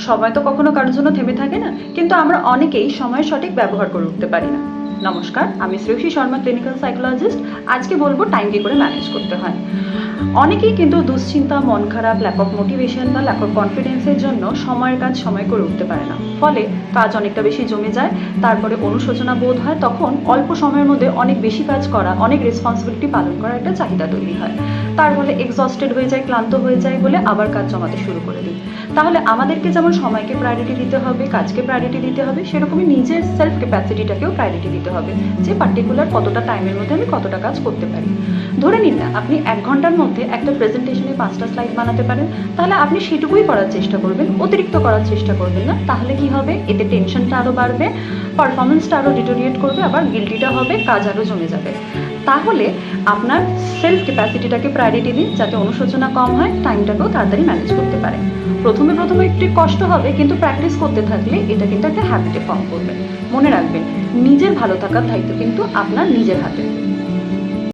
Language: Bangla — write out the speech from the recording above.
সময় তো কখনো কারোর জন্য থেমে থাকে না, কিন্তু আমরা অনেকেই সময়ের সঠিক ব্যবহার করে উঠতে পারি না। নমস্কার, আমি শ্রেয়সী শর্মা, ক্লিনিক্যাল সাইকোলজিস্ট। আজকে বলবো টাইম কী করে ম্যানেজ করতে হয়। অনেকেই কিন্তু দুশ্চিন্তা, মন খারাপ, ল্যাক অফ মোটিভেশন বা ল্যাক অফ কনফিডেন্সের জন্য সময়ের কাজ সময় করে উঠতে পারে না। ফলে কাজ অনেকটা বেশি জমে যায়, তারপরে অনুশোচনা বোধ হয়, তখন অল্প সময়ের মধ্যে অনেক বেশি কাজ করা, অনেক রেসপন্সিবিলিটি পালন করার একটা চাহিদা তৈরি হয়। তার ফলে এক্সস্টেড হয়ে যায়, ক্লান্ত হয়ে যায় বলে আবার কাজ জমাতে শুরু করে দিই। তাহলে আমাদেরকে যেমন সময়কে প্রায়োরিটি দিতে হবে, কাজকে প্রায়োরিটি দিতে হবে, সেরকমই নিজের সেলফ ক্যাপাসিটিটাকেও প্রায়োরিটি দিতে হবে, যে পার্টিকুলার কতটা টাইমের মধ্যে আমি কতটা কাজ করতে পারি। ধরে নিন না, আপনি 1 ঘন্টার মধ্যে একটা প্রেজেন্টেশনে 5টা স্লাইড বানাতে পারেন, তাহলে আপনি সেটুকুই করার চেষ্টা করবেন, অতিরিক্ত করার চেষ্টা করবেন না। তাহলে কি হবে, এতে টেনশনটা আরও বাড়বে, পারফরমেন্সটা আরও ডিটোরিয়েট করবে, আবার গিল্টিটা হবে, কাজ আরও জমে যাবে। তাহলে আপনার সেলফ ক্যাপাসিটিটাকে প্রায়োরিটি দিন, যাতে অনুশোচনা কম হয়, টাইমটাকেও তাড়াতাড়ি ম্যানেজ করতে পারে। প্রথমে একটু কষ্ট হবে, কিন্তু প্র্যাকটিস করতে থাকলে এটা কিন্তু একটা হ্যাবিটে ফর্ম করবে। মনে রাখবেন, নিজের ভালো থাকার দায়িত্ব কিন্তু আপনার নিজের হাতে।